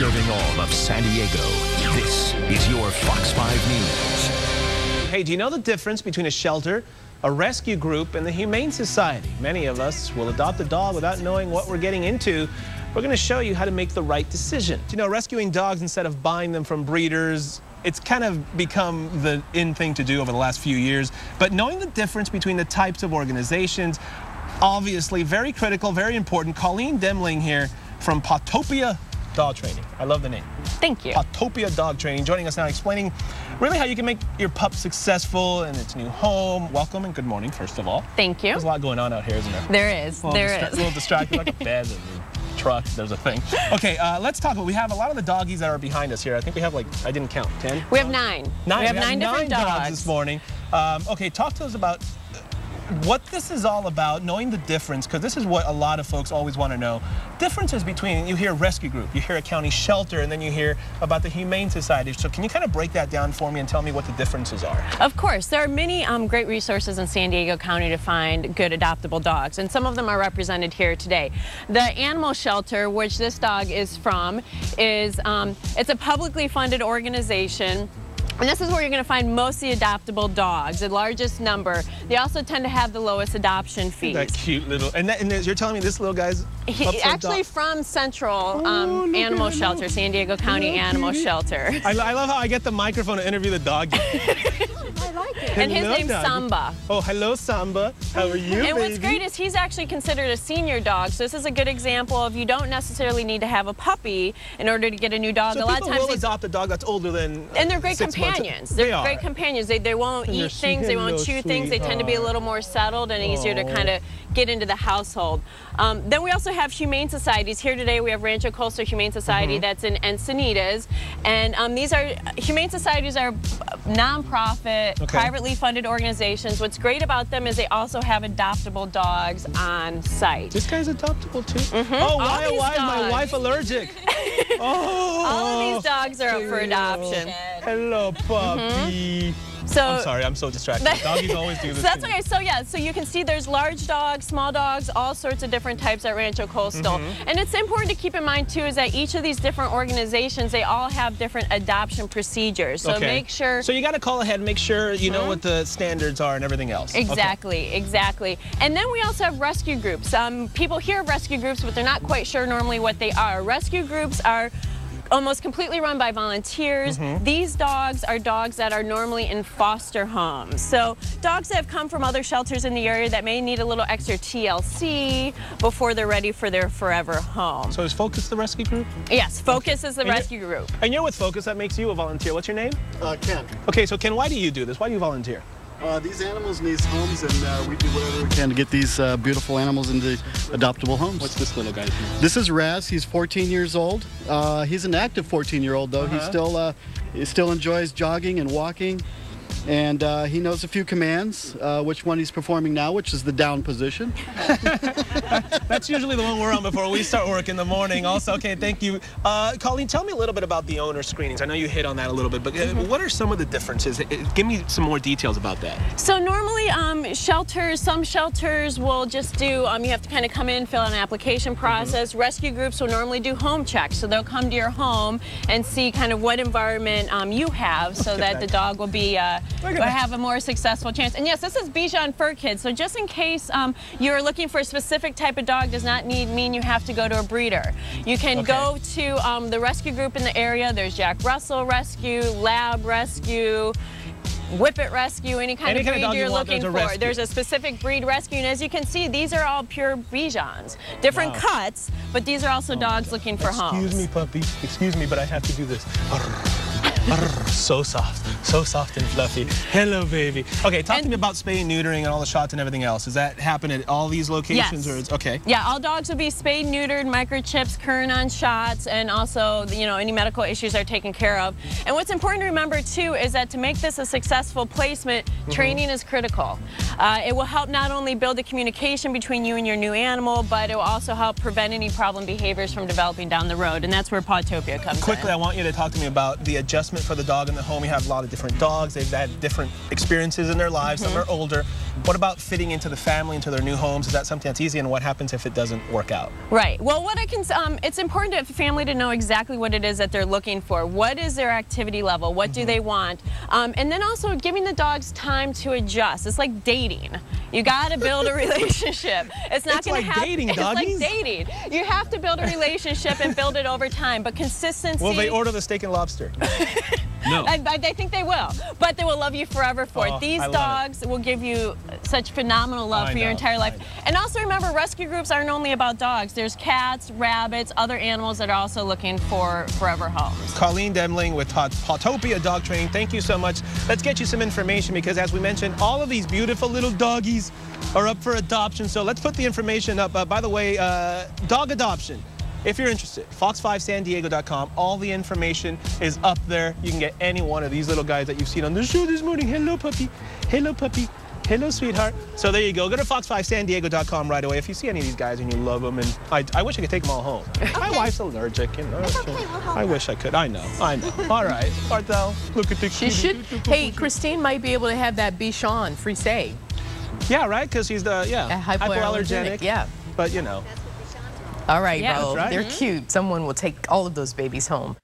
Serving all of San Diego, this is your Fox 5 News. Hey, do you know the difference between a shelter, a rescue group, and the Humane Society? Many of us will adopt a dog without knowing what we're getting into. We're going to show you how to make the right decision. You know, rescuing dogs instead of buying them from breeders, it's kind of become the in thing to do over the last few years. But knowing the difference between the types of organizations, obviously very critical, very important. Colleen Demling here from Potopia Dog Training. I love the name. Thank you. Potopia Dog Training, joining us now, explaining really how you can make your pup successful in its new home. Welcome and good morning, first of all. Thank you. There's a lot going on out here, isn't there? There is. There is. A little distracted, like a bed and a truck. There's a thing. Okay, let's talk. We have a lot of the doggies that are behind us here. I think we have, like, I didn't count, 10? We have 9. We have nine different dogs this morning. Okay, talk to us about what this is all about, knowing the difference, because this is what a lot of folks always want to know. Differences between, you hear rescue group, you hear a county shelter, and then you hear about the Humane Society. So can you kind of break that down for me and tell me what the differences are? Of course. There are many great resources in San Diego County to find good adoptable dogs, and some of them are represented here today. The animal shelter, which this dog is from, is it's a publicly funded organization. And this is where you're going to find most of the adoptable dogs, the largest number. They also tend to have the lowest adoption fees. That cute little, and you're telling me this little guy's actually from Central Animal Shelter, San Diego County Animal Shelter. I love how I get the microphone to interview the dog. I like it. And his name's Samba. Oh, hello, Samba. How are you, And what's great is he's actually considered a senior dog. So this is a good example of you don't necessarily need to have a puppy in order to get a new dog. So a lot of times will adopt a dog that's older than and they're great companions. They're great companions. They won't eat things. They won't chew things. They tend to be a little more settled and easier to kind of get into the household. Then we also have humane societies. Here today we have Rancho Coastal Humane Society that's in Encinitas. And these are, humane societies are non-profit, privately funded organizations. What's great about them is they also have adoptable dogs on site. This guy's adoptable too? Oh, why is my wife allergic? All of these dogs are up for adoption. Hello, puppy. So, I'm sorry, I'm so distracted. Doggies always do this. So that's okay. So yeah, so you can see there's large dogs, small dogs, all sorts of different types at Rancho Coastal. And it's important to keep in mind too is that each of these different organizations, they all have different adoption procedures. So make sure. So you got to call ahead and make sure you know what the standards are and everything else. Exactly, exactly. And then we also have rescue groups. People hear of rescue groups, but they're not quite sure normally what they are. Rescue groups are almost completely run by volunteers. These dogs are dogs that are normally in foster homes. So dogs that have come from other shelters in the area that may need a little extra TLC before they're ready for their forever home. So is Focus the rescue group? Yes, Focus is the rescue group. And you're with Focus, that makes you a volunteer. What's your name? Ken. Okay, so Ken, why do you do this? Why do you volunteer? These animals need homes, and we do whatever we can to get these beautiful animals into adoptable homes. What's this little guy's name? This is Raz. He's 14 years old. He's an active 14-year-old, though. He still enjoys jogging and walking, and he knows a few commands, which one he's performing now, which is the down position. That's usually the one we're on before we start work in the morning. Also, okay, thank you. Colleen, tell me a little bit about the owner screenings. I know you hit on that a little bit, but what are some of the differences? Give me some more details about that. So normally some shelters will just do, you have to kind of come in, fill out an application process. Rescue groups will normally do home checks. So they'll come to your home and see kind of what environment you have so that the dog will be will have a more successful chance. And yes, this is Bichon Fur Kids. So just in case you're looking for a specific type of dog, does not mean you have to go to a breeder. You can go to the rescue group in the area. There's Jack Russell Rescue, Lab Rescue, Whippet Rescue, any kind of breed you're looking for. There's a specific breed rescue, and as you can see, these are all pure Bichons. Different cuts, but these are also dogs looking for homes. Excuse me, puppy. Excuse me, but I have to do this. So soft and fluffy. Hello, baby. Okay, talk to me about spay and neutering and all the shots and everything else. Does that happen at all these locations? Yes. Or it's okay? Yeah, all dogs will be spayed, neutered, microchips, current on shots, and also, any medical issues are taken care of. And what's important to remember too is that to make this a successful placement, training is critical. It will help not only build the communication between you and your new animal, but it will also help prevent any problem behaviors from developing down the road, and that's where Potopia comes in. Quickly, I want you to talk to me about the adjustment for the dog in the home. We have a lot of different dogs. They've had different experiences in their lives. Some are older. What about fitting into the family, into their new homes? Is that something that's easy? And what happens if it doesn't work out? Right. Well, what I can, it's important for the family to know exactly what it is that they're looking for. What is their activity level? What do they want? And then also giving the dogs time to adjust. It's like dating. You got to build a relationship. It's not going to happen. Dating, it's doggies. like dating. You have to build a relationship and build it over time. But consistency. Will they order the steak and lobster? No. I think they will, but they will love you forever for it. These dogs will give you such phenomenal love for your entire life. And also remember, rescue groups aren't only about dogs. There's cats, rabbits, other animals that are also looking for forever homes. Colleen Demling with Hotopia Dog Training, thank you so much. Let's get you some information because, as we mentioned, all of these beautiful little doggies are up for adoption. So let's put the information up. By the way, dog adoption. If you're interested, fox5sandiego.com. All the information is up there. You can get any one of these little guys that you've seen on the show this morning. Hello, puppy. Hello, puppy. Hello, sweetheart. So there you go. Go to fox5sandiego.com right away. If you see any of these guys and you love them, and I wish I could take them all home. Okay. My wife's allergic. You know, okay, I wish I could. I know. All right. Barthel, look at the She should. Hey, Christine might be able to have that Bichon Frise. Yeah, right? Because he's the, hypoallergenic. Yeah. But, you know. All right, yeah, bro. Right. They're cute. Someone will take all of those babies home.